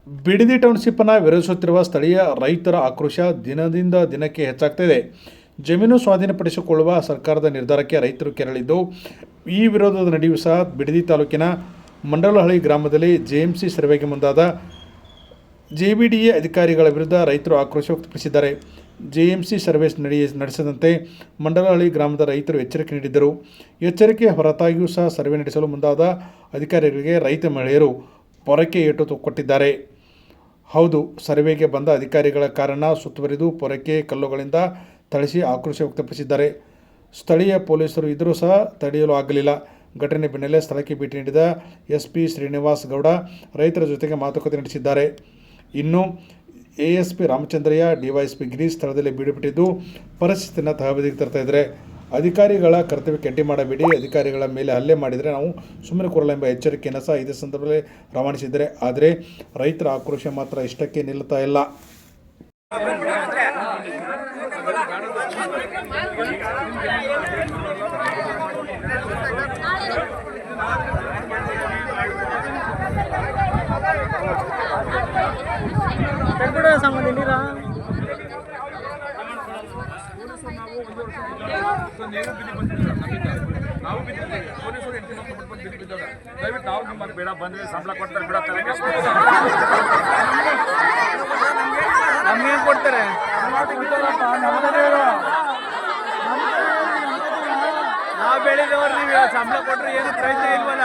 ಬಿಡದಿ ಟೌನ್ಶಿಪ್ಪನ್ನು ವಿರೋಧಿಸುತ್ತಿರುವ ಸ್ಥಳೀಯ ರೈತರ ಆಕ್ರೋಶ ದಿನದಿಂದ ದಿನಕ್ಕೆ ಹೆಚ್ಚಾಗ್ತಿದೆ. ಜಮೀನು ಸ್ವಾಧೀನಪಡಿಸಿಕೊಳ್ಳುವ ಸರ್ಕಾರದ ನಿರ್ಧಾರಕ್ಕೆ ರೈತರು ಕೆರಳಿದ್ದು, ಈ ವಿರೋಧದ ನಡುವೆಯೂ ಸಹ ಬಿಡದಿ ತಾಲೂಕಿನ ಮಂಡಲಹಳ್ಳಿ ಗ್ರಾಮದಲ್ಲಿ ಜೆಎಂಸಿ ಸರ್ವೆಗೆ ಮುಂದಾದ ಜೆಬಿಡಿಎ ಅಧಿಕಾರಿಗಳ ವಿರುದ್ಧ ರೈತರು ಆಕ್ರೋಶ ವ್ಯಕ್ತಪಡಿಸಿದ್ದಾರೆ. ಜೆಎಂಸಿ ಸರ್ವೆ ನಡೆಸದಂತೆ ಮಂಡಲಹಳ್ಳಿ ಗ್ರಾಮದ ರೈತರು ಎಚ್ಚರಿಕೆ ನೀಡಿದ್ದರು. ಎಚ್ಚರಿಕೆ ಹೊರತಾಗಿಯೂ ಸಹ ಸರ್ವೆ ನಡೆಸಲು ಮುಂದಾದ ಅಧಿಕಾರಿಗಳಿಗೆ ರೈತ ಮಹಿಳೆಯರು ಪೊರಕೆ ಏಟು ಕೊಟ್ಟಿದ್ದಾರೆ. ಹೌದು, ಸರ್ವೆಗೆ ಬಂದ ಅಧಿಕಾರಿಗಳ ಕಾರಣ ಸುತ್ತುವರಿದು ಪೊರಕೆ ಕಲ್ಲುಗಳಿಂದ ಥಳಿಸಿ ಆಕ್ರೋಶ ವ್ಯಕ್ತಪಡಿಸಿದ್ದಾರೆ. ಸ್ಥಳೀಯ ಪೊಲೀಸರು ಇದ್ದರೂ ಸಹ ತಡೆಯಲು ಆಗಲಿಲ್ಲ. ಘಟನೆ ಬೆನ್ನಲ್ಲೇ ಸ್ಥಳಕ್ಕೆ ಭೇಟಿ ನೀಡಿದ ಎಸ್ಪಿ ಶ್ರೀನಿವಾಸ್ ಗೌಡ ರೈತರ ಜೊತೆಗೆ ಮಾತುಕತೆ ನಡೆಸಿದ್ದಾರೆ. ಇನ್ನು ಎಎಸ್ಪಿ ರಾಮಚಂದ್ರಯ್ಯ, ಡಿವೈಎಸ್ಪಿ ಗಿರೀಶ್ ಸ್ಥಳದಲ್ಲಿ ಬೀಡುಬಿಟ್ಟಿದ್ದು ಪರಿಸ್ಥಿತಿಯನ್ನು ತಹಬದಿಗೆ ತರ್ತಾ ಇದ್ದಾರೆ. ಅಧಿಕಾರಿಗಳ ಕರ್ತವ್ಯಕ್ಕೆ ಅಡ್ಡಿ ಮಾಡಬೇಡಿ, ಅಧಿಕಾರಿಗಳ ಮೇಲೆ ಹಲ್ಲೆ ಮಾಡಿದರೆ ನಾವು ಸುಮ್ಮನೆ ಕೂರಲ್ಲ ಎಂಬ ಎಚ್ಚರಿಕೆಯನ್ನು ಸಹ ಇದೇ ಸಂದರ್ಭದಲ್ಲಿ ರವಾನಿಸಿದ್ದಾರೆ. ಆದರೆ ರೈತರ ಆಕ್ರೋಶ ಮಾತ್ರ ಇಷ್ಟಕ್ಕೆ ನಿಲ್ಲುತ್ತಾ ಇಲ್ಲ. ನಾವು ಬಿದ್ದಿದ್ದೀವಿ, ಪೊಲೀಸರು ದಯವಿಟ್ಟು ನಾವು ನಿಮ್ಮ ಬೇಡ ಬಂದರೆ ಸಂಬಳ ಕೊಡ್ತಾರೆ, ಬಿಡ ನಮ್ಗೇನು ಕೊಡ್ತಾರೆ? ನಾವು ಬೆಳಿದವ್ರು ನೀವು ಸಂಬಳ ಕೊಟ್ಟರೆ ಏನು ಪ್ರಯತ್ನ ಇಲ್ವಲ್ಲ.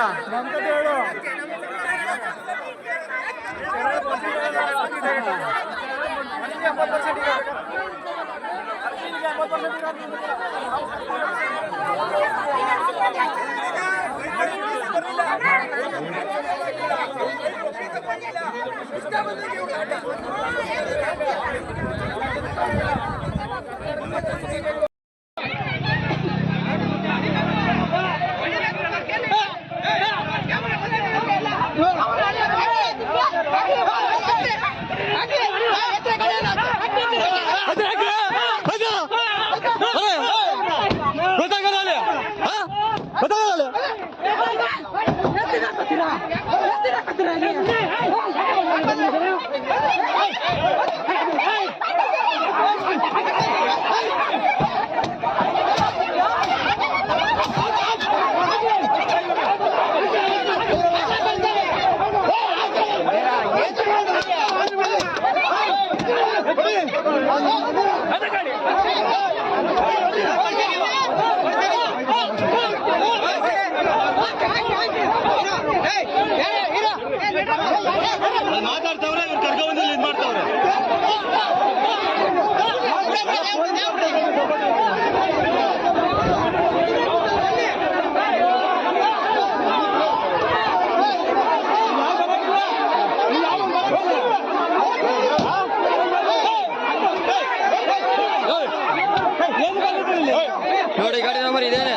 ಮಾತಾಡ್ತವ್ರೆ, ಇವ್ರು ಕರ್ಕೊಂಡ್ಬಂದು ಇದು ಮಾಡ್ತವ್ರೆ. ನೋಡಿ, ಗಾಡಿ ನಂಬರ್ ಇದೇನೆ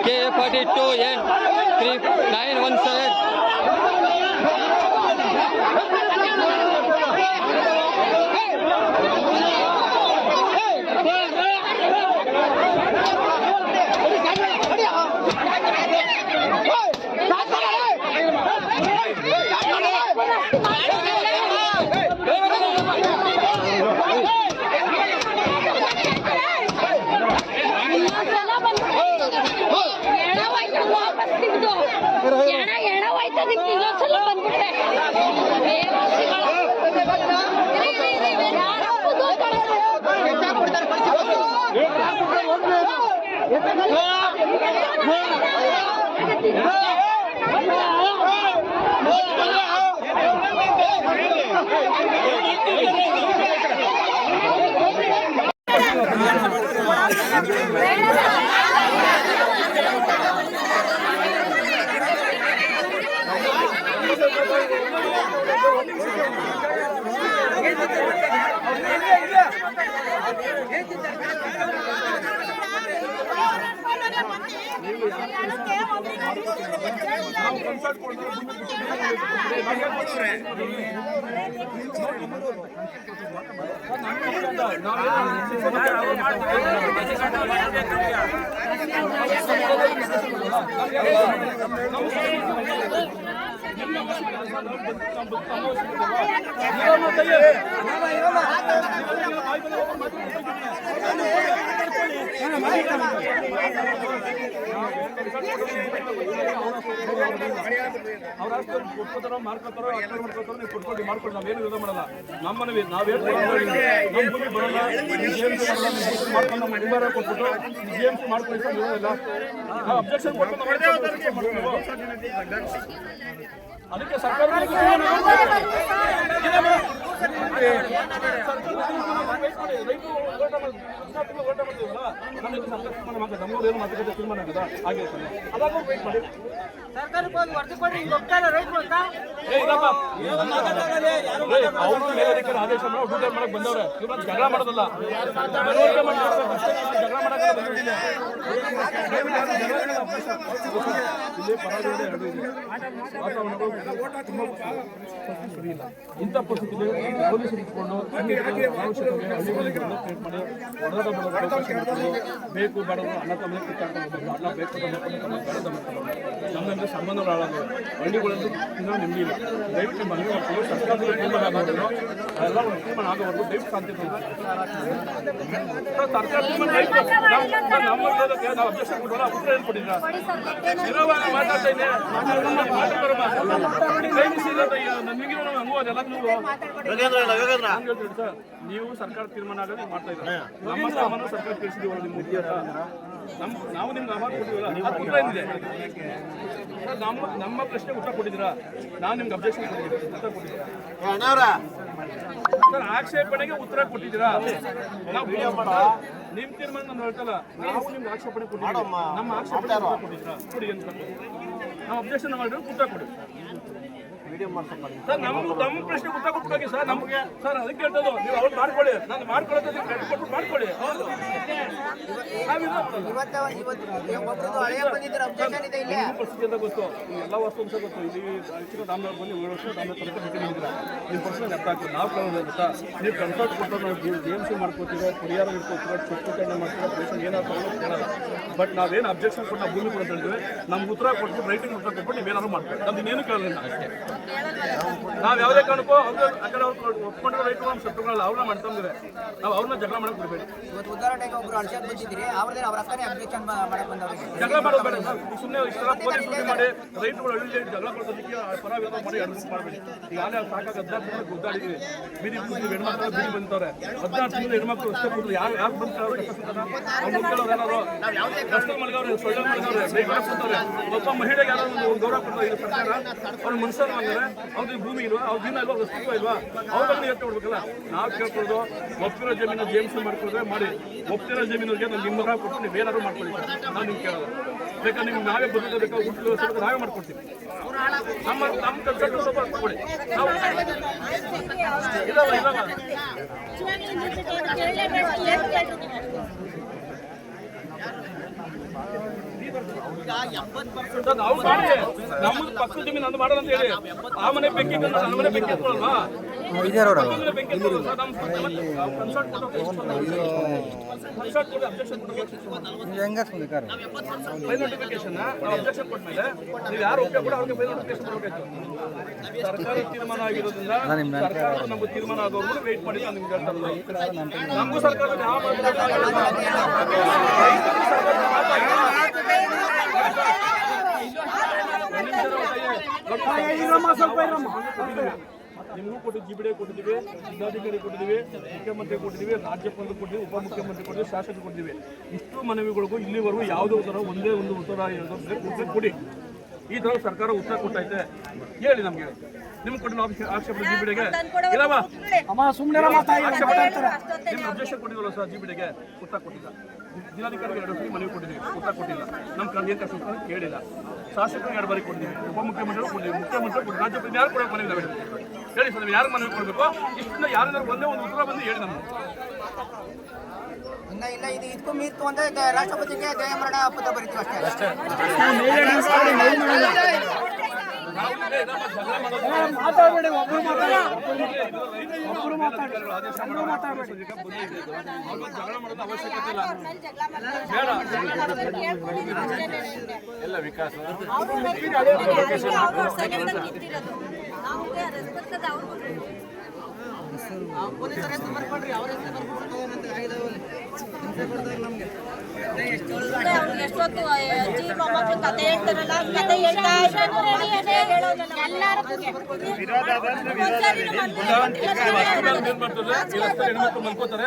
KA42N3917. ಅವ್ರ ಕೊಟ್ಕೋತಾರೋ ಮಾರ್ಕೋತಾರೋ ಅಕ್ಟರ್ ಮಾಡ್ಕೋತಾರೋ ನೀವು ಕೊಟ್ಕೊಂಡು ಮಾಡ್ಕೊಂಡು ನಾವೇನು ವಿರೋಧ ಮಾಡಲ್ಲ. ನಮ್ಮನೆ ನಾವೇನು ನಮ್ಮ ಭೂಮಿ ಬರಲ್ಲ, ಮಾಡ್ಕೊಂಡು ನಮ್ಮ ನಿಂಬಾರ ಕೊಟ್ಬಿಟ್ಟು GMC ಮಾಡ್ಕೊಂಡು ಇರೋದಿಲ್ಲ. ನಾವು ಅಬ್ಜೆಕ್ಷನ್ ಕೊಟ್ಕೊಂಡು ಅದಕ್ಕೆ ಸರ್ಕಾರ ನಮ್ಮದೇನು ಮಾತುಕತೆ ತೀರ್ಮಾನ ಆಗದ ಹಾಗೆ ಅದಾಗ ವೇಟ್ ಮಾಡಿ. ಅವರು ಮೇಲಧಿಕಾರಿ ಆದೇಶ ಮಾಡಿ ಡ್ಯೂಟಿ ಮಾಡಕ್ ಬಂದವ್ರೆ. ಇವ್ರ ಜಗಳ ಮಾಡೋದಲ್ಲ, ಜಗಳ ಮಾಡಕ್ಕೆ ಬಂದಿಲ್ಲ. ಇಲ್ಲಿ ಪರಾಜಯ ಎರಡು ಇದೆ. ವಾತಾವರಣಗಳು ತುಂಬಾ ಸರಿ ಇಲ್ಲ. ಇಂಥ ಪರಿಸ್ಥಿತಿಯಲ್ಲಿ ಪೊಲೀಸರು ಇಟ್ಕೊಂಡು ಬೇಕು ಬಡವರು ಅಣ್ಣ ತಮ್ಮ ಕಿತ್ತಾಡ್ಕೊಂಡು ಅಣ್ಣ ಬೇಕು ನಮ್ಮಂದ್ರೆ ಸಂಬಂಧಗಳು ಹಾಳಾಗೋದು. ಹಳ್ಳಿಗಳಲ್ಲೂ ಇನ್ನೂ ನೆಮ್ಮದಿ ಇಲ್ಲ. ದಯವಿಟ್ಟು ಮನವಿ ಮಾಡ್ತೀವಿ, ಸರ್ಕಾರದಲ್ಲಿ ತೀರ್ಮಾನ ಆಗೋದು ಎಲ್ಲ ಒಂದು ತೀರ್ಮಾನ ಆಗೋವರೆಗೂ ದಯವಿಟ್ಟು ಶಾಂತಿ ಸರ್ಕಾರ ತೀರ್ಮಾನ ನಮ್ಮ ನಾವು ಅಬ್ಜೆಕ್ಷನ್ ಕೊಟ್ಟೋಣ ಉತ್ತರ ಏನು ಕೊಟ್ಟಿದ್ರ ಮಾತಾಡ್ತಾ ಇದ್ದೆ ನೀವು ಸರ್ಕಾರ ತೀರ್ಮಾನ ಆಗೋದು ಮಾಡ್ತಾ ಇದ್ದಾರೆ. ನಮ್ಮ ಸಾಮಾನು ಸರ್ಕಾರ ತಿಳಿಸಿದೀವಲ್ಲ ನಿಮ್ಮ ಮುಖ್ಯ ನಾವು ನಿಮ್ಗೆ ಅವಾರ್ಡ್ ಕೊಟ್ಟಿವಲ್ಲ ಉತ್ತರ ಏನಿದೆ ನಮ್ಮ ಪ್ರಶ್ನೆ ಉತ್ತರ ಕೊಟ್ಟಿದ್ದೀರಾ? ನಾವು ನಿಮ್ಗೆ ಅಬ್ಜೆಕ್ಷನ್ ಕೊಟ್ಟಿದ್ದೀವಿ, ಉತ್ತರ ಕೊಟ್ಟಿದ್ದೀರಾ? ಸರ್ ಆಕ್ಷೇಪಣೆಗೆ ಉತ್ತರ ಕೊಟ್ಟಿದ್ದೀರಾ? ನಾವು ನಿಮ್ ತೀರ್ಮಾನ ನಾನು ಹೇಳ್ತಲ್ಲ, ನಾವು ನಿಮ್ಗೆ ಆಕ್ಷೇಪಣೆ ಕೊಟ್ಟಿದ್ದೀವಿ, ನಮ್ಮ ಆಕ್ಷೇಪಣೆ ಉತ್ತರ ಕೊಟ್ಟಿದ್ದೀರಾ? ಕೊಡಿ ಅಂತ ನಾವು ಅಬ್ಜೆಕ್ಷನ್ ಮಾಡಿದ್ರೆ ಉತ್ತರ ಕೊಡಿ ಸರ್. ನಮ್ಮ ಪ್ರಶ್ನೆ ಉತ್ತರ ಕೊಟ್ಟಾಗಿ ಸರ್ ನಮಗೆ ಸರ್ ಅದಕ್ಕೆ ಹೇಳ್ತದ್ದು ನೀವು ಅವ್ರು ಮಾಡ್ಕೊಳ್ಳಿ, ನಾನು ಮಾಡ್ಕೊಳ್ಳೋದು ಕೊಟ್ಟು ಮಾಡ್ಕೊಳ್ಳಿ. ಪರಿಸ್ಥಿತಿ ಅಂತ ಗೊತ್ತು, ಎಲ್ಲ ವಸ್ತು ಗೊತ್ತು. ಇಲ್ಲಿ ರಾಮನಗರ ಬಂದು 7 ವರ್ಷ ರಾಮನಗರ ತನಕ ಬಿಟ್ಟಿದ್ದೀರಾ. ನಿಮ್ಮ ಪ್ರಶ್ನೆ ಅರ್ಥ ಆಗ್ತದೆ. ನಾವು ಕೇಳೋದು ಗೊತ್ತಾ, ನೀವು ಕನ್ಸಲ್ಟ್ ಕೊಟ್ಟು ನಾವು GMC ಮಾಡ್ಕೋತೀರೋ, ಪರಿಹಾರ ಇಟ್ಕೋತೀರೋ, ಚುಚ್ಚುಕರಣೆ ಮಾಡ್ತೀರೋ, ಪೇಷನ್ ಏನಾದ್ರು ಕೇಳಲ್ಲ. ಬಟ್ ನಾವೇನು ಅಬ್ಜೆಕ್ಷನ್ ಕೊಟ್ಟು ನಾವು ಭೂಮಿ ಕೊಡು ಅಂತ ಹೇಳಿದ್ವಿ, ನಮ್ಗೆ ಉತ್ತರ ಕೊಟ್ಟು ರೈಟಿಂಗ್ ಉತ್ತರ ಕೊಟ್ಬಿಟ್ಟು ನೀವೇನಾದ್ರು ಮಾಡ್ತೀವಿ. ನಮ್ದು ಇನ್ನೇನು ಕೇಳೋದಿಲ್ಲ ಅಷ್ಟೇ. ನಾವು ಯಾವುದೇ ಕಾರಣಕ್ಕೂ ಅವ್ರು ಆ ಕಡೆ ಅವ್ರು ಒಪ್ಕೊಂಡಿರೋ ರೈತರು ನಮ್ಮ ಶತ್ರುಗಳಲ್ಲ, ಅವ್ರನ್ನ ಮಾಡ್ತಂದ್ರೆ ನಾವು ಅವ್ರನ್ನ ಜಗಳ ಮಾಡಕ್ ಬಿಡಬೇಡಿ. ಉದಾಹರಣೆಗೆ ಒಬ್ರು ಅರ್ಷದ್ ಬಂದಿದ್ದೀರಿ, ಅವ್ರದೇ ಅವ್ರ ಅಕ್ಕನೇ ಅಬ್ಜೆಕ್ಷನ್ ಮಾಡಕ್ ಬಂದವ್ರಿಗೆ ಜಗಳ ಮಾಡೋದು ಬೇಡ ಸರ್. ಸುಮ್ಮನೆ ಇಷ್ಟರ ಪೊಲೀಸ್ ಡ್ಯೂಟಿ ಮಾಡಿ ರೈತರುಗಳು ಹಳ್ಳಿ ಜಗಳ ಮಾಡೋದಕ್ಕೆ ಪರ ವಿರೋಧ ಮಾಡಿ ಅಡ್ಮಿಟ್ ಮಾಡಬೇಡಿ. ಈಗಾಗಲೇ ಸಾಕಾಗ 16 ತಿಂಗಳು ಗುದ್ದಾಡಿದ್ವಿ, ಬೀದಿ ಕೂತಿದ್ವಿ, ಹೆಣ್ಮಕ್ಳು ಬೀದಿ ಬಂದವ್ರೆ. 16 ತಿಂಗಳು ಹೆಣ್ಮಕ್ಳು ರಸ್ತೆ ಕೂತ್ರು, ಯಾರು ಬಂದು ಏನಾದ್ರು ರಸ್ತೆ ಮಲಗವ್ರೆ, ಸೊಳ್ಳೆ ಮಲಗವ್ರೆ, ಬೇಕಾದ್ರೆ ಕೂತವ್ರೆ. ಒಬ್ಬ ಮಹಿಳೆಗೆ ಯಾರೋ ಒಂದು ಗೌರವ ಕೊಡ್ತಾರೆ ಇದು ಸರ್ಕಾರ. ಅವ್ರ ಮನುಷ್ಯರು ಅಂದ್ರೆ ಅವ್ರಿಗೆ ಭೂಮಿ ಇಲ್ವಾ, ಅವ್ರ ದಿನ ಇಲ್ವಾ, ಅಸ್ತಿತ್ವ ಇಲ್ವಾ, ಅವ್ರನ್ನ ಎತ್ತಿ ಕೊಡ್ಬೇಕಲ್ಲ. ನಾವು ಕೇಳ್ಕೊಳ್ಳೋದು ಒಪ್ಪಿರೋ ಜಮೀನು GMC ಮಾಡ್ಕೊಂಡ್ರೆ ಮಾಡಿ, ಒಪ್ಪಿರೋ ಜಮೀನಿಗೆ ನಾನು ನಿಮ್ಮ ಮಗ ಕೊಟ್ಟು ನೀವು ಏನಾದ್ರು ಮಾಡ್ಕೊಳ್ಳಿ. ನಾವು ನಿಮ್ಗೆ ಕೇಳೋದು ಬೇಕಾದ್ರೆ ನಿಮ್ಗೆ ನಾವೇ ಬದುಕಬೇಕಾ, ಊಟ ನಾವೇ ಮಾಡ್ಕೊಡ್ತೀವಿ. ನಮ್ಮ ಕನ್ಸಲ್ಟ್ ಸ್ವಲ್ಪ ಕೊಡಿ. ನಾವು ಇಲ್ಲವ ನಾವು ಮಾಡಿ ನಮ್ಮದು ಪಕ್ಕದ ಜಮೀನು ಅದು ಮಾಡೋಣ ಅಂತ ಹೇಳಿ ಆ ಮನೆ ಬೆಂಕಿ ನನ್ನ ಮನೆ ಬೆಂಕಿ ಎತ್ಕೊಳ್ಳಲ್ವಾ? ಬೆಂಕಿ ನೋಟಿಫಿಕೇಶನ್ ನಾವು ಅಬ್ಜೆಕ್ಷನ್ ಕೊಟ್ಮೇಲೆ ನೀವು ಯಾರು ಒಪ್ಪಿಗೆ ಕೂಡ ಅವ್ರಿಗೆ ನೋಟಿಫಿಕೇಶನ್ ಕೊಡಬೇಕಾಯ್ತು. ಸರ್ಕಾರ ತೀರ್ಮಾನ ಆಗಿರೋದ್ರಿಂದ ಸರ್ಕಾರ ನಮ್ಗೆ ತೀರ್ಮಾನ ಆಗೋರು ವೇಟ್ ಮಾಡಿ ನಾನು ನಿಮ್ಗೆ ಹೇಳ್ತಾರೆ. ನಮಗೂ ಸರ್ಕಾರ ಯಾವ ನಿಮಗೂ ಕೊಟ್ಟಿದ್ದು GBD ಕೊಟ್ಟಿದ್ದೀವಿ, ಜಿಲ್ಲಾಧಿಕಾರಿ ಕೊಟ್ಟಿದ್ದೀವಿ, ಮುಖ್ಯಮಂತ್ರಿ ಕೊಟ್ಟಿದ್ದೀವಿ, ರಾಜ್ಯಪಾಲ ಕೊಟ್ಟಿದ್ದೀವಿ, ಉಪಮುಖ್ಯಮಂತ್ರಿ ಕೊಟ್ಟಿದ್ದೀವಿ, ಶಾಸಕರು ಕೊಟ್ಟಿದ್ದೀವಿ. ಇಷ್ಟು ಮನವಿಗಳಿಗೂ ಇಲ್ಲಿವರೆಗೂ ಯಾವುದೇ ಉತ್ತರ ಒಂದೇ ಒಂದು ಉತ್ತರ ಕೊಡಿ. ಈ ಥರ ಸರ್ಕಾರ ಉತ್ತರ ಕೊಟ್ಟೈತೆ ಹೇಳಿ ನಮಗೆ. ನಿಮ್ಗೆ ಕೊಟ್ಟಿಲ್ಲ ಆಕ್ಷೇಪಣೆ GBDಗೆ ಇಲ್ಲವಾ? ನಿಮ್ಗೆ ಅಬ್ಜೆಕ್ಷನ್ ಕೊಟ್ಟಿದ್ವಲ್ಲ ಸರ್ GBDಗೆ, ಉತ್ತರ ಕೊಟ್ಟಿಲ್ಲ. ಜಿಲ್ಲಾಧಿಕಾರಿಗೆ 2 ಬಾರಿ ಮನವಿ ಕೊಟ್ಟಿದ್ದೀವಿ, ಉತ್ತರ ಕೊಟ್ಟಿಲ್ಲ. ನಮ್ಮ ಏನು ಕಷ್ಟ ಕೇಳಿಲ್ಲ. ಶಾಸಕರಿಗೆ 2 ಬಾರಿ ಕೊಟ್ಟಿದ್ದೀವಿ, ಉಪಮುಖ್ಯಮಂತ್ರಿ ಕೊಟ್ಟಿದ್ದೀವಿ, ಮುಖ್ಯಮಂತ್ರಿ ಕೊಟ್ಟು ರಾಜ್ಯಪಾಲ ಯಾರು ಕೊಡೋಕೆ ಮನವಿ ಇದ್ದಾವೆ ಹೇಳಿ ಸರ್. ನೀವು ಯಾರು ಮನವಿ ಕೊಡಬೇಕು? ಇಷ್ಟನ್ನ ಯಾರು ಒಂದೇ ಒಂದು ಉತ್ತರ ಬಂದು ಹೇಳಿ ನಮ್ಗೆ. ಇಲ್ಲ ಇದು ಇದಕ್ಕೂ ಮೀರ್ತು ಅಂದ್ರೆ ರಾಷ್ಟ್ರಪತಿಗೆ ದಯಾಮರಣ ಪತ್ರ ಬರೀತೀವಿ ಅಷ್ಟೇ. ಜಗಳ ಮಾಡೋದು ಅವಶ್ಯಕತೆ ಇಲ್ಲ. ಎಲ್ಲ ವಿಕಾಸ ಎಷ್ಟೊತ್ತು ಅಜ್ಜಿ ಮೊಮ್ಮಕ್ಕಳು ಕತೆ ಹೇಳ್ತಾರಲ್ಲ, ಕತೆ ಹೇಳ್ತಾ ಮಲ್ಕೋತಾರೆ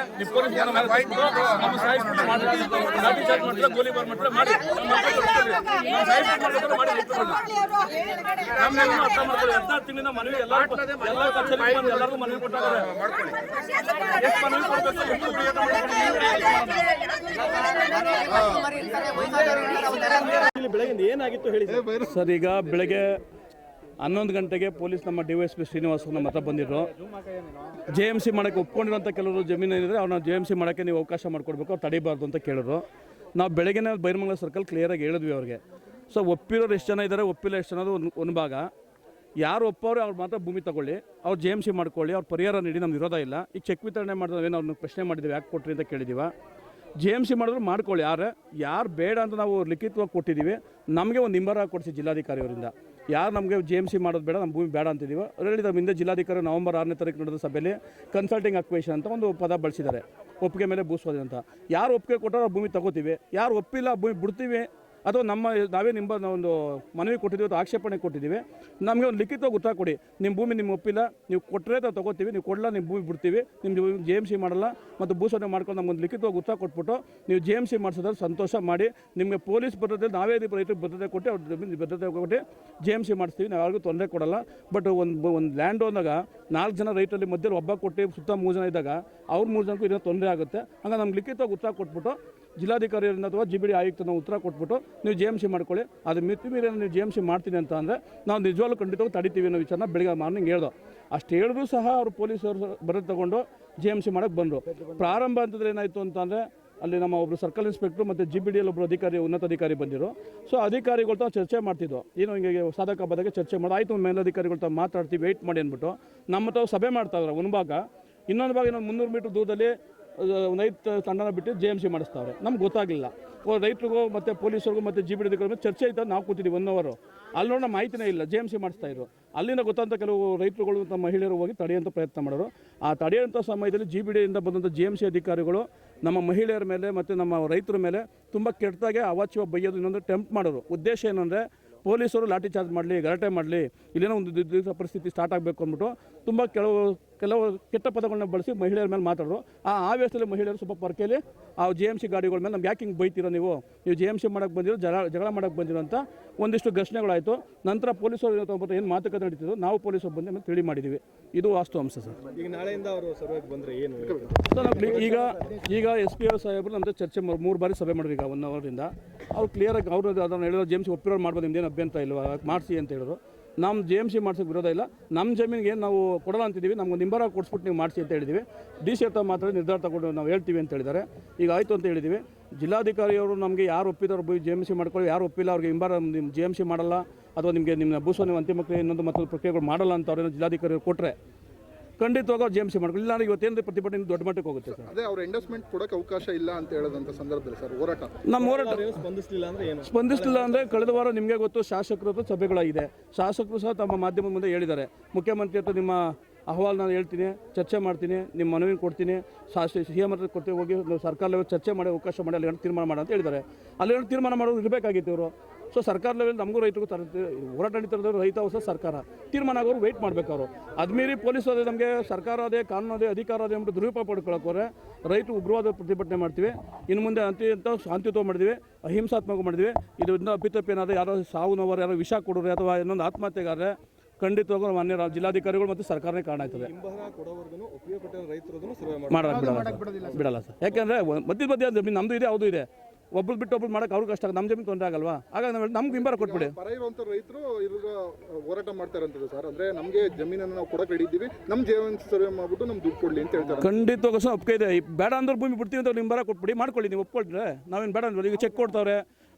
ಗೋಲಿಬಾರ್ ಮಾಡ್ತಾರೆ ಮಾಡಿ ಅರ್ಥ ಮಾಡ್ತಾರೆ. 14 ತಿಂಗಳಿಂದ ಮನವಿ ಎಲ್ಲ ಎಲ್ಲರಿಗೂ ಮನವಿ ಕೊಟ್ಟಾರೆ. ಎಷ್ಟು ಮನವಿ ಕೊಡ್ಬೇಕು? ಸರ್, ಈಗ ಬೆಳಗ್ಗೆ 11 ಗಂಟೆಗೆ ಪೊಲೀಸ್ ನಮ್ಮ DYSP ಶ್ರೀನಿವಾಸ್ ನಮ್ಮ ಹತ್ರ ಬಂದಿದ್ರು. JMC ಮಾಡೋಕ್ಕೆ ಒಪ್ಕೊಂಡಿರೋಂಥ ಕೆಲವರು ಜಮೀನು ಏನಿದ್ರೆ ಅವ್ರನ್ನ JMC ಮಾಡೋಕ್ಕೆ ನೀವು ಅವಕಾಶ ಮಾಡಿಕೊಡ್ಬೇಕು, ಅವ್ರು ತಡಿಬಾರ್ದು ಅಂತ ಕೇಳಿದ್ರು. ನಾವು ಬೆಳಗ್ಗೆನೇ ಬೈರಮಂಗಲ ಸರ್ಕಲ್ ಕ್ಲಿಯರಾಗಿ ಹೇಳಿದ್ವಿ ಅವ್ರಿಗೆ. ಸೊ ಒಪ್ಪಿರೋರು ಎಷ್ಟು ಜನ ಇದ್ದಾರೆ, ಒಪ್ಪಿಲ್ಲ ಎಷ್ಟು ಜನ ಒಂದು ಭಾಗ. ಯಾರು ಒಪ್ಪೋರು ಅವ್ರು ಮಾತ್ರ ಭೂಮಿ ತಗೊಳ್ಳಿ, ಅವ್ರು JMC ಮಾಡ್ಕೊಳ್ಳಿ, ಅವ್ರು ಪರಿಹಾರ ನೀಡಿ, ನಮ್ಗೆ ವಿರೋಧ ಇಲ್ಲ. ಈಗ ಚೆಕ್ ವಿತರಣೆ ಮಾಡಿದ್ರೆ ಏನು ಅವ್ರನ್ನ ಪ್ರಶ್ನೆ ಮಾಡಿದ್ದೀವಿ, ಯಾಕೆ ಕೊಟ್ರಿ ಅಂತ ಕೇಳಿದ್ದೀವ. JMC ಮಾಡಿದ್ರು ಮಾಡ್ಕೊಳ್ಳಿ. ಯಾರು ಬೇಡ ಅಂತ ನಾವು ಲಿಖಿತವಾಗಿ ಕೊಟ್ಟಿದ್ದೀವಿ. ನಮಗೆ ಒಂದು ನಿಂಬರ ಕೊಡಿಸಿ ಜಿಲ್ಲಾಧಿಕಾರಿ ಅವರಿಂದ, ಯಾರು ನಮಗೆ JMC ಮಾಡೋದು ಬೇಡ, ನಮ್ಮ ಭೂಮಿ ಬೇಡ ಅಂತಿದ್ದೀವಿ. ಹೇಳಿದ ಹಿಂದೆ ಜಿಲ್ಲಾಧಿಕಾರಿ ನವೆಂಬರ್ 6ನೇ ತಾರೀಕು ನಡೆದ ಸಭೆಯಲ್ಲಿ ಕನ್ಸಲ್ಟಿಂಗ್ ಅಕ್ವೇಷನ್ ಅಂತ ಒಂದು ಪದ ಬಳಸಿದ್ದಾರೆ, ಒಪ್ಪಿಗೆ ಮೇಲೆ ಭೂಸ್ವಾಧೀನ ಅಂತ. ಯಾರು ಒಪ್ಪಿಗೆ ಕೊಟ್ಟರೋ ಭೂಮಿ ತಗೋತೀವಿ, ಯಾರು ಒಪ್ಪಿಲ್ಲ ಭೂಮಿ ಬಿಡ್ತೀವಿ. ಅಥವಾ ನಾವೇ ನಿಮ್ಮ ಒಂದು ಮನವಿ ಕೊಟ್ಟಿದ್ದೀವಿ ಅಥವಾ ಆಕ್ಷೇಪಣೆ ಕೊಟ್ಟಿದ್ದೀವಿ, ನಮಗೆ ಒಂದು ಲಿಖಿತವಾಗಿ ಉತ್ತರ ಕೊಡಿ. ನಿಮ್ಮ ಭೂಮಿ ನಿಮ್ಮ ಒಪ್ಪಿಲ್ಲ, ನೀವು ಕೊಟ್ಟರೆ ನಾವು ತೊಗೋತೀವಿ, ನೀವು ಕೊಡಲ್ಲ ನಿಮ್ಮ ಭೂಮಿ ಬಿಡ್ತೀವಿ, ನಿಮ್ಮ JMC ಮಾಡಲ್ಲ ಮತ್ತು ಭೂಸ್ವಾಧೀನ ಮಾಡ್ಕೊಂಡು ನಮ್ಗೊಂದು ಲಿಖಿತವಾಗಿ ಉತ್ತರ ಕೊಟ್ಬಿಟ್ಟು ನೀವು JMC ಮಾಡಿಸೋದ್ರೆ ಸಂತೋಷ ಮಾಡಿ. ನಿಮಗೆ ಪೊಲೀಸ್ ಭದ್ರತೆ ನಾವೇ ರೈತರಿಗೆ ಭದ್ರತೆ ಕೊಟ್ಟು ಅವ್ರ ಭದ್ರತೆ ಕೊಟ್ಟು JMC ಮಾಡಿಸ್ತೀವಿ, ನಾವು ಯಾರಿಗೂ ತೊಂದರೆ ಕೊಡಲ್ಲ. ಬಟ್ ಒಂದು ಲ್ಯಾಂಡ್ ಹೋದಾಗ 4 ಜನ ರೈತರಲ್ಲಿ ಮಧ್ಯದಲ್ಲಿ ಒಬ್ಬ ಕೊಟ್ಟು ಸುತ್ತ 3 ಜನ ಇದ್ದಾಗ ಅವ್ರು 3 ಜನಕ್ಕೂ ಇದನ್ನು ತೊಂದರೆ ಆಗುತ್ತೆ. ಹಂಗೆ ನಮ್ಗೆ ಲಿಖಿತವಾಗಿ ಉತ್ತರ ಕೊಟ್ಬಿಟ್ಟು ಜಿಲ್ಲಾಧಿಕಾರಿಯಿಂದ ಅಥವಾ GBD ಆಯುಕ್ತನ ಉತ್ತರ ಕೊಟ್ಬಿಟ್ಟು ನೀವು JMC ಮಾಡ್ಕೊಳ್ಳಿ. ಅದು ಮಿತಿ ಮೀರಿ ನೀವು JMC ಮಾಡ್ತೀನಿ ಅಂತ ಅಂದರೆ ನಾವು ನಿಜವಾಗ್ಲೂ ಖಂಡಿತವಾಗಿ ತಡಿತೀವಿ ಅನ್ನೋ ವಿಚಾರನ ಬೆಳಗ್ಗೆ ಮಾರ್ನಿಂಗ್ ಹೇಳ್ದೋ. ಅಷ್ಟು ಹೇಳಿದ್ರು ಸಹ ಅವರು ಪೊಲೀಸರು ಬರೋದು ತಗೊಂಡು JMC ಮಾಡೋಕ್ಕೆ ಬಂದರು. ಪ್ರಾರಂಭ ಅಂತಂದರೆ ಏನಾಯಿತು ಅಂತಂದರೆ ಅಲ್ಲಿ ನಮ್ಮ ಒಬ್ಬರು ಸರ್ಕಲ್ ಇನ್ಸ್ಪೆಕ್ಟ್ರು ಮತ್ತು GBDಯಲ್ಲಿ ಒಬ್ಬರು ಅಧಿಕಾರಿ, ಉನ್ನತ ಅಧಿಕಾರಿ ಬಂದಿರು. ಸೊ ಅಧಿಕಾರಿಗಳು ತಾವು ಚರ್ಚೆ ಮಾಡ್ತಿದ್ದೋ, ಏನು ಹಿಂಗೆ ಸಾಧಕ ಬಾಧಕ ಚರ್ಚೆ ಮಾಡೋದು ಆಯಿತು. ಮೇಲಧಿಕಾರಿಗಳು ತಾವು ಮಾತಾಡ್ತೀವಿ, ವೆಯ್ಟ್ ಮಾಡಿ ಅಂದ್ಬಿಟ್ಟು ನಮ್ಮ ತಾವು ಸಭೆ ಮಾಡ್ತಾಯಿದ್ರು. ಒಂದು ಭಾಗ, ಇನ್ನೊಂದು ಭಾಗ ಇನ್ನೊಂದು 300 ಮೀಟ್ರ್ ದೂರದಲ್ಲಿ ರೈತ ತಂಡನ ಬಿಟ್ಟು JMC ಮಾಡಿಸ್ತಾವ್ರೆ. ನಮ್ಗೆ ಗೊತ್ತಾಗಲಿಲ್ಲ. ರೈತರಿಗೂ ಮತ್ತು ಪೊಲೀಸರಿಗೂ ಮತ್ತು GBD ಅಧಿಕಾರಿಗಳು ಚರ್ಚೆ ಇದ್ದಾಗ ನಾವು ಕೂತಿದ್ದೀವಿ 1 ಅವರ್. ಅಲ್ಲಿ ನೋಡೋ ಮಾಹಿತಿನೇ ಇಲ್ಲ, JMC ಮಾಡಿಸ್ತಾಯಿದ್ರು. ಅಲ್ಲಿಂದ ಗೊತ್ತಂತ ಕೆಲವು ರೈತರುಗಳು ಮತ್ತು ಮಹಿಳೆಯರು ಹೋಗಿ ತಡೆಯುವಂಥ ಪ್ರಯತ್ನ ಮಾಡೋರು. ಆ ತಡೆಯುವಂಥ ಸಮಯದಲ್ಲಿ GBDಯಿಂದ ಬಂದಂಥ JMC ಅಧಿಕಾರಿಗಳು ನಮ್ಮ ಮಹಿಳೆಯರ ಮೇಲೆ ಮತ್ತು ನಮ್ಮ ರೈತರ ಮೇಲೆ ತುಂಬ ಕೆಟ್ಟದಾಗೆ ಅವಾಚ್ಯ ಬೈಯೋದು, ಇನ್ನೊಂದು ಟೆಂಪ್ಟ್ ಮಾಡೋರು. ಉದ್ದೇಶ ಏನಂದರೆ ಪೊಲೀಸರು ಲಾಠಿ ಚಾರ್ಜ್ ಮಾಡಲಿ, ಗಲಾಟೆ ಮಾಡಲಿ, ಇಲ್ಲೇನೋ ಒಂದು ದಿವಸ ಪರಿಸ್ಥಿತಿ ಸ್ಟಾರ್ಟ್ ಆಗಬೇಕು ಅಂದ್ಬಿಟ್ಟು ತುಂಬ ಕೆಲವು ಕೆಟ್ಟ ಪದಗಳನ್ನ ಬಳಸಿ ಮಹಿಳೆಯರ ಮೇಲೆ ಮಾತಾಡೋರು. ಆ ಆವೇಶದಲ್ಲಿ ಮಹಿಳೆಯರು ಸ್ವಲ್ಪ ಪರ್ಕೆಯಲ್ಲಿ ಆ JMC ಗಾಡಿಗಳ ಮೇಲೆ ನಮ್ಗೆ ಯಾಕೆ ಹಿಂಗೆ ಬೈತೀರೋ, ನೀವು JMC ಮಾಡೋಕ್ಕೆ ಬಂದಿರೋ, ಜಗಳ ಮಾಡೋಕ್ಕೆ ಬಂದಿರೋ ಅಂತ ಒಂದಿಷ್ಟು ಘರ್ಷಣೆಗಳಾಯಿತು. ನಂತರ ಪೊಲೀಸರು ಏನು ಮಾತುಕತೆ ನಡೀತಿದ್ರು, ನಾವು ಪೊಲೀಸರು ಬಂದು ಮೇಲೆ ತಿಳಿ ಮಾಡಿದ್ದೀವಿ. ಇದು ವಾಸ್ತು ಅಂಶ ಸರ್. ಈಗ ನಾಳೆಯಿಂದ ಅವರು ಸಭೆಗೆ ಬಂದರೆ ಏನು ಈಗ SP ಅವ್ರ ಸಾಹೇಬರು ನಮ್ಮ ಚರ್ಚೆ 3 ಬಾರಿ ಸಭೆ ಮಾಡಿದ್ರು. ಈಗ 1 ಅವರಿಂದ ಅವ್ರು ಕ್ಲಿಯರಾಗಿ ಅವರು ಅದನ್ನು ಹೇಳಿದ್ರು, JMC ಒಪ್ಪಿರೋರು ಮಾಡ್ಬೋದು, ನಿಮ್ದೇನು ಅಭ್ಯಂತರ ಇಲ್ವಾ, ಮಾಡಿಸಿ ಅಂತ ಹೇಳಿದ್ರು. ನಮ್ಮ JMC ಮಾಡ್ಸೋಕ್ಕೆ ವಿರೋಧ ಇಲ್ಲ. ನಮ್ಮ ಜಮೀನಿಗೆ ನಾವು ಕೊಡಲ್ಲ ಅಂತಿದ್ದೀವಿ, ನಮ್ಗೆ ನಿಂಬರ ಕೊಡಿಸ್ಬಿಟ್ಟು ನೀವು ಮಾಡಿಸಿ ಅಂತ ಹೇಳಿದ್ದೀವಿ. DC ಹತ್ರ ಮಾತ್ರ ನಿರ್ಧಾರ ತಗೊಂಡು ನಾವು ಹೇಳ್ತೀವಿ ಅಂತ ಹೇಳಿದ್ದಾರೆ. ಈಗ ಆಯಿತು ಅಂತ ಹೇಳಿದ್ದೀವಿ. ಜಿಲ್ಲಾಧಿಕಾರಿಯವರು ನಮಗೆ ಯಾರು ಒಪ್ಪಿದವರು JMC ಮಾಡ್ಕೊಳ್ಳಿ, ಯಾರು ಒಪ್ಪಿಲ್ಲ ಅವ್ರಿಗೆ ನಿಂಬರ ನಿಮ್ಮ JMC ಮಾಡಲ್ಲ ಅಥವಾ ನಿಮಗೆ ನಿಮ್ಮ ಭೂಸ್ವಾಧೀನ ಅಂತಿಮ ಕ್ರಿಯೆ ಇನ್ನೊಂದು ಮತ್ತೊಂದು ಪ್ರಕ್ರಿಯೆಗಳು ಮಾಡಲ್ಲ ಅಂತ ಅವ್ರೇನೋ ಜಿಲ್ಲಾಧಿಕಾರಿಯವರು ಕೊಟ್ಟರೆ ಖಂಡಿತವಾಗ ಅವ್ರು JMC ಮಾಡ್ಕೊಳ್ಳಿ. ಇಲ್ಲ ಇವತ್ತೇನು ಪ್ರತಿಭಟನೆ ದೊಡ್ಡ ಮಟ್ಟಕ್ಕೆ ಹೋಗುತ್ತೆ ಸರ್. ಅದೇ ಅವ್ರ ಎಂಡೋಸ್ಮೆಂಟ್ ಕೊಡೋಕ್ಕೆ ಅವಕಾಶ ಇಲ್ಲ ಅಂತ ಹೇಳೋದಂಥ ಸಂದರ್ಭದಲ್ಲಿ ಸರ್ ನಮ್ಮ ಹೋರಾಟ ಸ್ಪಂದಿಸಲಿಲ್ಲ ಅಂದರೆ ಕಳೆದ ವಾರ ನಿಮಗೆ ಗೊತ್ತು, ಶಾಸಕರ ಹತ್ರ ಸಭೆಗಳಾಗಿದೆ. ಶಾಸಕರು ಸಹ ತಮ್ಮ ಮಾಧ್ಯಮದ ಮುಂದೆ ಹೇಳಿದ್ದಾರೆ, ಮುಖ್ಯಮಂತ್ರಿ ಹತ್ರ ನಿಮ್ಮ ಅಹವಾಲು ನಾನು ಹೇಳ್ತೀನಿ, ಚರ್ಚೆ ಮಾಡ್ತೀನಿ, ನಿಮ್ಮ ಮನವಿ ಕೊಡ್ತೀನಿ, CM ಹತ್ರ ಕೊಡ್ತೀವಿ, ಹೋಗಿ ಸರ್ಕಾರ ಲೆವೆಲ್ ಚರ್ಚೆ ಮಾಡಿ ಅವಕಾಶ ಮಾಡಿ ಅಲ್ಲಿ ತೀರ್ಮಾನ ಮಾಡಿ ಅಂತ ಹೇಳಿದ್ದಾರೆ. ಅಲ್ಲಿ ತೀರ್ಮಾನ ಮಾಡೋದು ಇರಬೇಕಾಗಿತ್ತು ಇವರು. ಸೊ ಸರ್ಕಾರ ಲೆವೆಲ್ ನಮಗೂ ರೈತರಿಗೂ ಹೋರಾಟ ನಡೀತಿರೋದು, ರೈತ ಹೊಸ ಸರ್ಕಾರ ತೀರ್ಮಾನ ಆಗೋರು ವೆಯ್ಟ್ ಮಾಡಬೇಕು. ಅವರು ಅದ್ಮೀರಿ ಪೊಲೀಸ್ ಅದೇ ನಮಗೆ ಸರ್ಕಾರ ಅದೇ ಕಾನೂನು ಅದೇ ಅಧಿಕಾರ ಅದೇ ಅಂದ್ಬಿಟ್ಟು ದುರುಪಯೋಗ ಪಡ್ಕೊಳ್ಳೋಕೋರೆ ರೈತರು ಉಗ್ರವಾದ ಪ್ರತಿಭಟನೆ ಮಾಡ್ತೀವಿ. ಇನ್ನು ಮುಂದೆ ಶಾಂತಿಯುತ ಮಾಡಿದ್ವಿ, ಅಹಿಂಸಾತ್ಮಕ ಮಾಡಿದ್ವಿ. ಇದರಿಂದ ಅಪ್ಪಿತಪ್ಪಿ ಏನಾದರೂ ಯಾರೋ ಸಾವು ನೋವರು, ಯಾರೋ ವಿಷ ಕೊಡೋರು ಅಥವಾ ಇನ್ನೊಂದು ಆತ್ಮಹತ್ಯೆಗಾದ್ರೆ ಖಂಡಿತವಾಗೂ ಮಾನ್ಯ ಜಿಲ್ಲಾಧಿಕಾರಿಗಳು ಮತ್ತು ಸರ್ಕಾರನೇ ಕಾರಣ ಆಯ್ತದೆ. ಬಿಡಲ್ಲ ಸರ್. ಯಾಕೆಂದರೆ ಮಧ್ಯ ಜಮೀನು ನಮ್ಮದು ಇದೆ, ಅವ್ರದ್ದು ಇದೆ. ಒಬ್ರು ಬಿಟ್ಟು ಒಬ್ರು ಮಾಡೋಕೆ ಅವ್ರಿಗೆ ಕಷ್ಟ ಆಗುತ್ತೆ, ನಮ್ಮ ಜಮೀನು ತೊಂದರೆ ಆಗಲ್ವಾ? ಹಾಗಾಗಿ ನಾವು ನಮ್ಗೆ ಬಿಂಬರ ಕೊಟ್ಬಿಡಿ. ಪರ ಇರುವಂಥ ರೈತರು ಇವಾಗ ಹೋರಾಟ ಮಾಡ್ತಾರಂತದ್ದು ಸರ್. ಅಂದರೆ ನಮಗೆ ಜಮೀನನ್ನು ನಾವು ಕೊಡೋಕೆ ಹಿಡಿದ್ದೀವಿ, ನಮ್ಮ JMC ಸರ್ವೆ ಮಾಡಿಬಿಟ್ಟು ನಮ್ಗೆ ದುಡ್ಡು ಕೊಡಲಿ ಅಂತ ಹೇಳ್ತಾರೆ. ಖಂಡಿತವಾಗೂ ಸಹ ಒಪ್ಪಿಗೆ ಇದೆ. ಬೇಡ ಅಂದ್ರೆ ಭೂಮಿ ಬಿಡ್ತೀವಿ ಅಂತ ನಿಂಬರ ಕೊಟ್ಬಿಡಿ, ಮಾಡ್ಕೊಳ್ಳಿ. ನೀವು ಒಪ್ಕೊಳ್ರೆ ನಾವೇನು ಬೇಡ ಅಂದ್ರೆ ಈಗ ಚೆಕ್ ಕೊಡ್ತಾವ್ರೆ,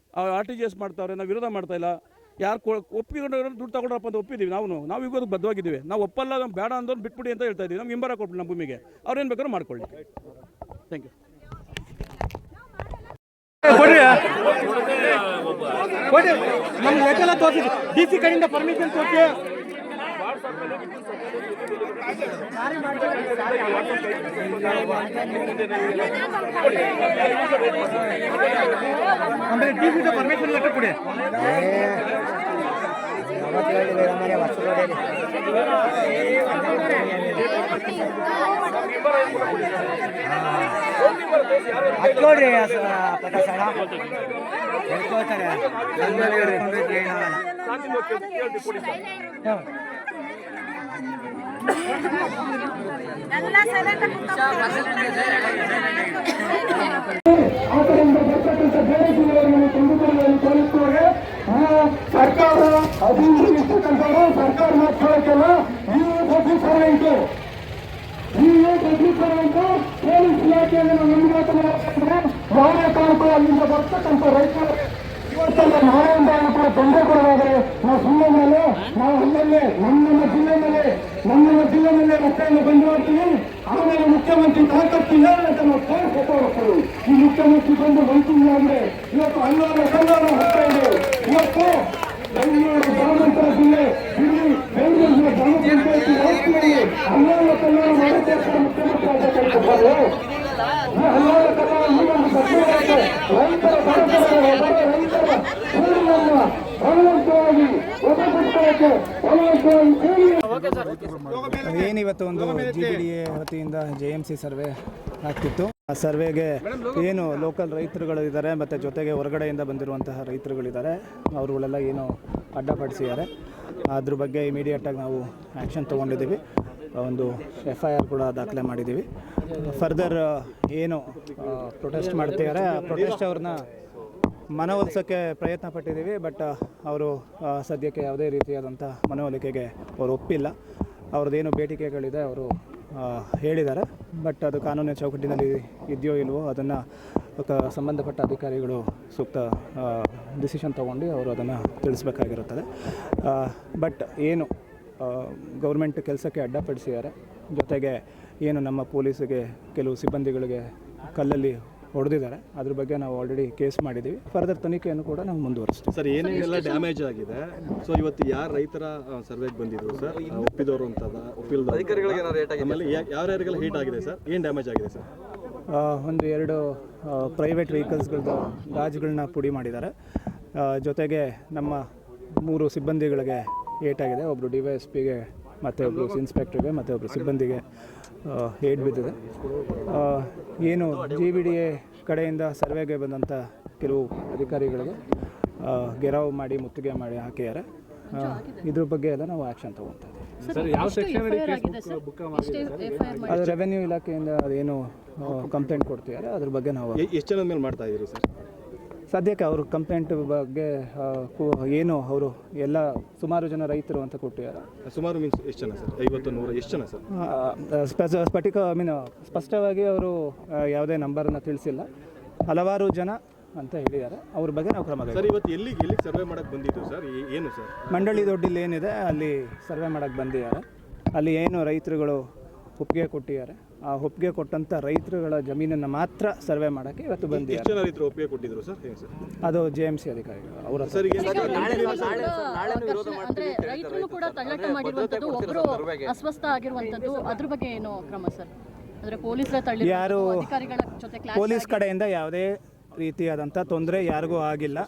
RTGS ಮಾಡ್ತಾವ್ರೆ, ನಾವು ವಿರೋಧ ಮಾಡ್ತಾ ಇಲ್ಲ. ಯಾರು ಒಪ್ಪಿಕೊಂಡು ದುಡ್ಡು ತಗೊಂಡ್ರಪ್ಪ ಅಂತ ಒಪ್ಪಿದ್ದೀವಿ ನಾವು ಈಗ ಬದ್ಧವಾಗಿದ್ದೀವಿ. ನಾವು ಒಪ್ಪಲ್ಲ, ನಾವು ಬೇಡ ಅಂದವ್ರು ಬಿಟ್ಬಿಡಿ ಅಂತ ಹೇಳ್ತಾ ಇದ್ದೀವಿ. ನಮ್ಗೆ ಹಿಂಬರ ಕೊಟ್ಬಿಡಿ ನಮ್ಮ ಭೂಮಿಗೆ, ಅವ್ರೇನು ಬೇಕಾದ್ರೂ ಮಾಡ್ಕೊಳ್ಳಿ. Thank you. ನಮ್ಮ ಲೆಕ್ಕ ತೋರಿಸಿ DC ಕಡೆಯಿಂದ ಪರ್ಮಿಷನ್ ತೋರಿಸಿ. ಅಂದರೆ DC ಪರ್ಮಿಷನ್ ಲೆಟರ್ ಕೊಡಿ. ನೋಡ್ರಿ ಪ್ರಕಾಶ್ ಹೇಳ್ಕೊಳ್ತಾರೆ ಎಲ್ಲ ಸೈಲೆಂಟ್ ಆದ್ದರಿಂದ ಬರ್ತಕ್ಕಂಥ ಬೇರೆ ಜಿಲ್ಲೆಗಳನ್ನು ತಂದುಕೊಳ್ಳಲು ತೋರಿಸುವಾಗ ಸರ್ಕಾರ ಅಭಿವೃದ್ಧಿಸ್ತಕ್ಕಂಥವರು ಸರ್ಕಾರ ಮಾತಾಡೋಕ್ಕೆಲ್ಲ ಈ ಬದಲಿಸರಂಟು ಪೊಲೀಸ್ ಇಲಾಖೆಯನ್ನು ನಮಗೆ ಯಾವುದೇ ಕಾರಣಕ್ಕೂ ಅಲ್ಲಿಂದ ಬರ್ತಕ್ಕಂಥ ರೈತರು ಇವತ್ತೆಲ್ಲ ನಾಳೆಯಿಂದ ಕೂಡ ತೊಂದರೆ ಕೊಡೋದಾದರೆ ನಾವು ಸುಮ್ಮನೆ ಮೇಲೆ ನಾವು ಅಲ್ಲಲ್ಲೇ ನಮ್ಮ ಜಿಲ್ಲೆ ಮೇಲೆ ರಸ್ತೆಯನ್ನು ಬಂದು ಮಾಡ್ತೀವಿ. ಆಮೇಲೆ ಮುಖ್ಯಮಂತ್ರಿ ತಾಕತ್ತಿಲ್ಲ ಅಂತ ನಾವು ತೋರಿಸ್ಕೊಳ್ತೀವಿ. ಈ ಮುಖ್ಯಮಂತ್ರಿ ಬಂದು ಬಂದಿಲ್ಲ ಅಂದ್ರೆ ಇವತ್ತು ಹಲ್ಲಾರ ಕಲ್ಲಾರ ಹೋಗ್ತಾ ಇದೆ. ಇವತ್ತು ಬೆಂಗಳೂರು ಗ್ರಾಮಾಂತರ ಜಿಲ್ಲೆ ಇಲ್ಲಿ ಬೆಂಗಳೂರಿನ ಗ್ರಾಮ ಪಂಚಾಯತಿ ವ್ಯವಸ್ಥೆಯಲ್ಲಿ ಹಲ್ಲಾರ ಕಲ್ಲಾರ ಮಾಡೋಕ್ಕೋಸ್ಕರ ಮುಖ್ಯಮಂತ್ರಿ ಆಗಬೇಕಂತಾರೆ. ಈ ಹಲ್ಲಾರ ಕಲ್ಲಾರ ಇನ್ನೊಂದು ಸಚಿವರಾಗಿ ರೈತರ ರೈತರ ಕೂಲಿಯನ್ನ ಬಲವಂತವಾಗಿ ಒದಗಿಸಲಿಕ್ಕೆ ಏನಿವತ್ತು ಒಂದು GBDA ವತಿಯಿಂದ JMC ಸರ್ವೆ ಆಗ್ತಿತ್ತು. ಆ ಸರ್ವೆಗೆ ಏನು ಲೋಕಲ್ ರೈತರುಗಳು ಇದ್ದಾರೆ ಮತ್ತು ಜೊತೆಗೆ ಹೊರಗಡೆಯಿಂದ ಬಂದಿರುವಂತಹ ರೈತರುಗಳಿದ್ದಾರೆ, ಅವರುಗಳೆಲ್ಲ ಏನು ಅಡ್ಡಪಡಿಸಿದ್ದಾರೆ. ಅದ್ರ ಬಗ್ಗೆ ಇಮಿಡಿಯೇಟಾಗಿ ನಾವು ಆ್ಯಕ್ಷನ್ ತೊಗೊಂಡಿದ್ದೀವಿ. ಒಂದು FIR ಕೂಡ ದಾಖಲೆ ಮಾಡಿದ್ದೀವಿ. ಫರ್ದರ್ ಏನು ಪ್ರೊಟೆಸ್ಟ್ ಮಾಡ್ತಿದ್ದಾರೆ ಆ ಪ್ರೊಟೆಸ್ಟ್ ಅವ್ರನ್ನ ಮನವೊಲಿಸೋಕ್ಕೆ ಪ್ರಯತ್ನ ಪಟ್ಟಿದ್ದೀವಿ. ಬಟ್ ಅವರು ಸದ್ಯಕ್ಕೆ ಯಾವುದೇ ರೀತಿಯಾದಂಥ ಮನವೊಲಿಕೆಗೆ ಅವರು ಒಪ್ಪಿಲ್ಲ. ಅವ್ರದ್ದೇನು ಬೇಡಿಕೆಗಳಿದೆ ಅವರು ಹೇಳಿದ್ದಾರೆ. ಬಟ್ ಅದು ಕಾನೂನಿನ ಚೌಕಟ್ಟಿನಲ್ಲಿ ಇದೆಯೋ ಇಲ್ವೋ ಅದನ್ನು ಸಂಬಂಧಪಟ್ಟ ಅಧಿಕಾರಿಗಳು ಸೂಕ್ತ ಡಿಸಿಷನ್ ತೊಗೊಂಡು ಅವರು ಅದನ್ನು ತಿಳಿಸ್ಬೇಕಾಗಿರುತ್ತದೆ. ಬಟ್ ಏನು ಗೌರ್ಮೆಂಟ್ ಕೆಲಸಕ್ಕೆ ಅಡ್ಡಪಡಿಸಿದ್ದಾರೆ, ಜೊತೆಗೆ ಏನು ನಮ್ಮ ಪೊಲೀಸಿಗೆ ಕೆಲವು ಸಿಬ್ಬಂದಿಗಳಿಗೆ ಕಲ್ಲಲ್ಲಿ ಹೊಡೆದಿದ್ದಾರೆ, ಅದ್ರ ಬಗ್ಗೆ ನಾವು ಆಲ್ರೆಡಿ ಕೇಸ್ ಮಾಡಿದ್ದೀವಿ. ಫರ್ದರ್ ತನಿಖೆಯನ್ನು ಕೂಡ ನಾವು ಮುಂದುವರಿಸ್ತೀವಿ. ಸರ್, ಏನೇನೆಲ್ಲ ಡ್ಯಾಮೇಜ್ ಆಗಿದೆ? ಸೊ ಇವತ್ತು ಯಾರು ರೈತರ ಸರ್ವೆಗೆ ಬಂದಿದ್ರು ಸರ್, ಒಪ್ಪಿದವರು ಅಂತದ ಒಪ್ಪಿಲ್ದ ಆಮೇಲೆ ಯಾರ್ಯಾರಿಗೆಲ್ಲ ಹೀಟ್ ಆಗಿದೆ ಸರ್, ಏನು ಡ್ಯಾಮೇಜ್ ಆಗಿದೆ ಸರ್? ಒಂದು 2 ಪ್ರೈವೇಟ್ ವೆಹಿಕಲ್ಸ್ಗಳದ್ದು ಗಾಜುಗಳನ್ನ ಪುಡಿ ಮಾಡಿದ್ದಾರೆ. ಜೊತೆಗೆ ನಮ್ಮ 3 ಸಿಬ್ಬಂದಿಗಳಿಗೆ ಏಟಾಗಿದೆ. ಒಬ್ಬರು DYSPಗೆ ಮತ್ತು ಒಬ್ಬರು ಇನ್ಸ್ಪೆಕ್ಟ್ರಿಗೆ ಮತ್ತು ಒಬ್ಬರು ಸಿಬ್ಬಂದಿಗೆ ಏಟ್ ಬಿದ್ದಿದೆ. ಏನು GBDA ಕಡೆಯಿಂದ ಸರ್ವೆಗೆ ಬಂದಂಥ ಕೆಲವು ಅಧಿಕಾರಿಗಳಿಗೆ ಗೆರಾವ್ ಮಾಡಿ ಮುತ್ತಿಗೆ ಮಾಡಿ ಹಾಕಿದ್ದಾರೆ. ಇದ್ರ ಬಗ್ಗೆ ಎಲ್ಲ ನಾವು ಆ್ಯಕ್ಷನ್ ತೊಗೊಳ್ತಾ ಇದ್ದೀವಿ. ಅದು ರೆವೆನ್ಯೂ ಇಲಾಖೆಯಿಂದ ಅದೇನು ಕಂಪ್ಲೇಂಟ್ ಕೊಡ್ತಿದ್ದಾರೆ ಅದ್ರ ಬಗ್ಗೆ ನಾವು ಎಷ್ಟು ಜನದ ಮೇಲೆ ಮಾಡ್ತಾ ಇದ್ದೀರಿ ಸರ್? ಸದ್ಯಕ್ಕೆ ಅವರು ಕಂಪ್ಲೇಂಟ್ ಬಗ್ಗೆ ಏನು ಅವರು ಎಲ್ಲ ಸುಮಾರು ಜನ ರೈತರು ಅಂತ ಕೊಟ್ಟಿದ್ದಾರೆ. ಸುಮಾರು ಮೀನ್ಸ್ ಎಷ್ಟು ಜನ ಸರ್? 50, 100 ಎಷ್ಟು ಜನ ಸರ್? ಸ್ಪಷ್ಟವಾಗಿ ಅವರು ಯಾವುದೇ ನಂಬರನ್ನು ತಿಳಿಸಿಲ್ಲ. ಹಲವಾರು ಜನ ಅಂತ ಹೇಳಿದ್ದಾರೆ. ಅವ್ರ ಬಗ್ಗೆ ನಾವು ಕ್ರಮ ಸರ್. ಇವತ್ತು ಎಲ್ಲಿಗೆ ಸರ್ವೆ ಮಾಡೋಕ್ಕೆ ಬಂದಿದ್ದು ಸರ್? ಏನು ಸರ್? ಮಂಡಳಿ ದೊಡ್ಡಿಲ್ಲಿ ಏನಿದೆ ಅಲ್ಲಿ ಸರ್ವೆ ಮಾಡೋಕ್ಕೆ ಬಂದಿದ್ದಾರೆ. ಅಲ್ಲಿ ಏನು ರೈತರುಗಳು ಒಪ್ಪಿಗೆ ಕೊಟ್ಟಿದ್ದಾರೆ, ಆ ಒಪ್ಪಿಗೆ ಕೊಟ್ಟಂಥ ರೈತರುಗಳ ಜಮೀನನ್ನು ಮಾತ್ರ ಸರ್ವೆ ಮಾಡೋಕ್ಕೆ ಇವತ್ತು ಬಂದಿದ್ದಾರೆ. ಎಷ್ಟು ಜನ ರೈತರು ಒಪ್ಪಿಗೆ ಕೊಟ್ಟಿದ್ರು ಸರ್? ಹೇಗೆ ಸರ್? ಅದು JMC ಅಧಿಕಾರಿಗಳು ಅವರ ರೈತರು ಕೂಡ ತಳ್ಳಾಟ ಮಾಡಿರುವಂಥದ್ದು, ಒಬ್ಬರು ಅಸ್ವಸ್ಥ ಆಗಿರುವಂಥದ್ದು, ಅದ್ರ ಬಗ್ಗೆ ಏನು ಕ್ರಮ ಸರ್? ಅಂದರೆ ಪೊಲೀಸರ ತಳ್ಳಿ ಯಾರು ಅಧಿಕಾರಿಗಳ ಜೊತೆ ಪೊಲೀಸ್ ಕಡೆಯಿಂದ ಯಾವುದೇ ರೀತಿಯಾದಂಥ ತೊಂದರೆ ಯಾರಿಗೂ ಆಗಿಲ್ಲ.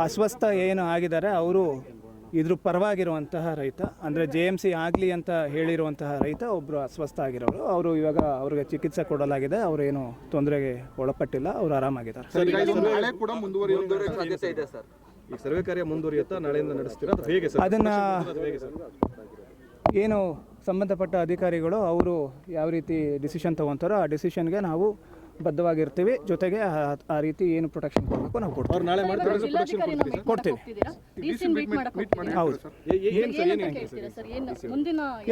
ಅಸ್ವಸ್ಥ ಏನು ಆಗಿದ್ದಾರೆ ಅವರು ಇದ್ರ ಪರವಾಗಿರುವಂತಹ ರೈತ, ಅಂದರೆ JMC ಆಗಲಿ ಅಂತ ಹೇಳಿರುವಂತಹ ರೈತ ಒಬ್ಬರು ಅಸ್ವಸ್ಥ ಆಗಿರೋರು. ಅವರು ಇವಾಗ ಅವ್ರಿಗೆ ಚಿಕಿತ್ಸೆ ಕೊಡಲಾಗಿದೆ. ಅವರೇನು ತೊಂದರೆಗೆ ಒಳಪಟ್ಟಿಲ್ಲ, ಅವರು ಆರಾಮಾಗಿದ್ದಾರೆ. ಈ ಸರ್ವೆ ಕಾರ್ಯ ಮುಂದುವರಿಯುತ್ತಾ? ನಾಳೆಯಿಂದ ನಡೆಸ್ತೀರಾ ಅಥವಾ ಹೇಗೆ ಸರ್? ಅದನ್ನು ಏನು ಸಂಬಂಧಪಟ್ಟ ಅಧಿಕಾರಿಗಳು ಅವರು ಯಾವ ರೀತಿ ಡಿಸಿಷನ್ ತೊಗೊತಾರೋ ಆ ಡಿಸಿಷನ್ಗೆ ನಾವು ಬದ್ಧವಾಗಿರ್ತೀವಿ. ಜೊತೆಗೆ ಆ ರೀತಿ ಏನು ಪ್ರೊಟೆಕ್ಷನ್ ಕೊಡಬೇಕು ನಾವು ಕೊಡ್ತೀವಿ. ನಾಳೆ ಕೊಡ್ತೀವಿ. ಹೌದು.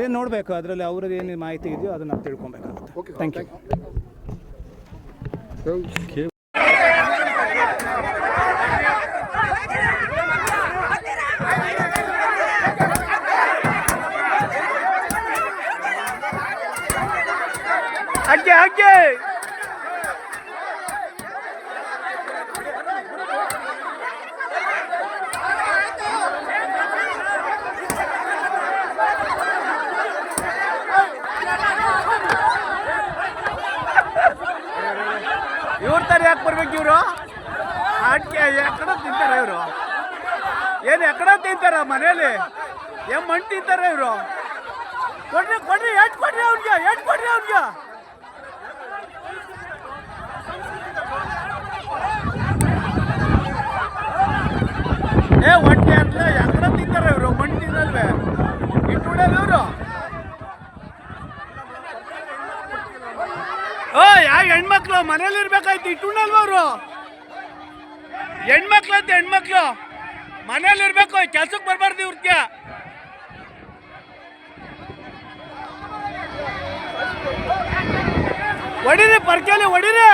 ಏನು ನೋಡಬೇಕು, ಅದರಲ್ಲಿ ಅವ್ರದ್ದು ಏನು ಮಾಹಿತಿ ಇದೆಯೋ ಅದನ್ನು ನಾವು ತಿಳ್ಕೊಬೇಕಾಗುತ್ತೆ. Thank you. ಹಾಕಿ ಹಾಕಿ ಇವ್ರ ತರ ಯಾಕೆ ಬರ್ಬೇಕು ಇವರು ಆಟ್ಕೆ ಎಕ್ಕಡ ತಿಂತಾರೆ ಇವರು ಏನು ಎಕ್ಕಡ ತಿಂತಾರ ಮನೇಲಿ ಏನ್ ಮಣ್ಣು ತಿಂತಾರೆ ಇವರು ಕೊಡ್ರಿ ಕೊಡ್ರಿ ಎಟ್ ಕೊಡ್ರಿ ಅವ್ನಿಗೆ ಎಟ್ ಕೊಡ್ರಿ ಅವ್ನಿಗೆ ಏ ಹೊಟ್ಟೆ ಅಂತ ಎಕ್ಕಡ ತಿಂತಾರೆ ಇವರು ಮಣ್ಣು ತಿನ್ನಲ್ವೇ ಇಟ್ಟು ಇವರು ಓ ಯಾವ ಹೆಣ್ಮಕ್ಳು ಮನೇಲಿ ಇರ್ಬೇಕಾಯ್ತು ಇಟ್ಟುಣ್ಣಲ್ವ ಅವರು ಹೆಣ್ಮಕ್ಳು ಅಂತ ಹೆಣ್ಮಕ್ಳು ಮನೇಲಿ ಇರ್ಬೇಕು ಕೆಲ್ಸಕ್ಕೆ ಬರ್ಬಾರ್ದು ಇವ್ರಿಗೆ ಹೊಡಿರಿ ಪರ್ಕೆಲಿ ಹೊಡಿರಿ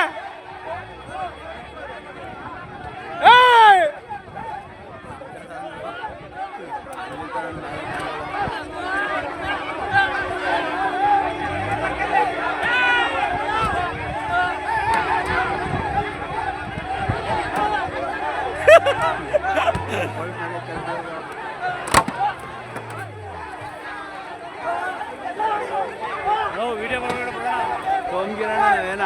ವಿಡಿಯೋ ಏನು